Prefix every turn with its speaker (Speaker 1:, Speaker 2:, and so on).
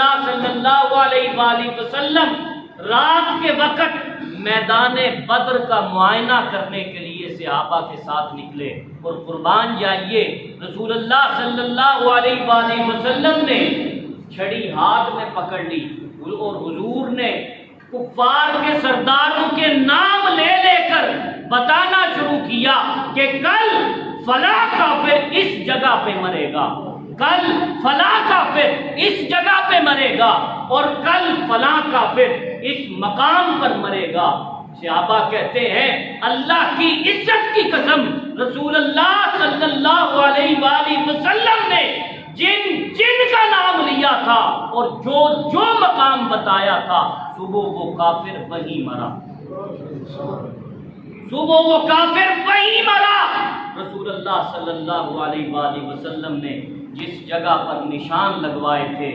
Speaker 1: रसूलुल्लाह सल्लल्लाहु अलैहि वसल्लम रात के वक्त मैदान बद्र का मुआयना करने के लिए सहाबा के साथ निकले। और कुर्बान जाइए, रसूलुल्लाह सल्लल्लाहु अलैहि वसल्लम ने छड़ी हाथ में पकड़ ली और हुजूर ने कुफ्फार के सरदारों के नाम ले लेकर बताना शुरू किया कि कल फला काफिर इस जगह पे मरेगा, कल फला काफिर इस जगह पे मरेगा और कल फला काफिर इस मकाम पर मरेगा। सहाबा कहते हैं अल्लाह की इज्जत की कसम, रसूलुल्लाह सल्लल्लाहु अलैहि वसल्लम ने जिन का नाम लिया था और जो मकाम बताया था, सुबह वो काफिर वही मरा, सुबह वो काफिर वही मरा। रसूलुल्लाह सल्लल्लाहु अलैहि वसल्लम ने जिस जगह पर निशान लगवाए थे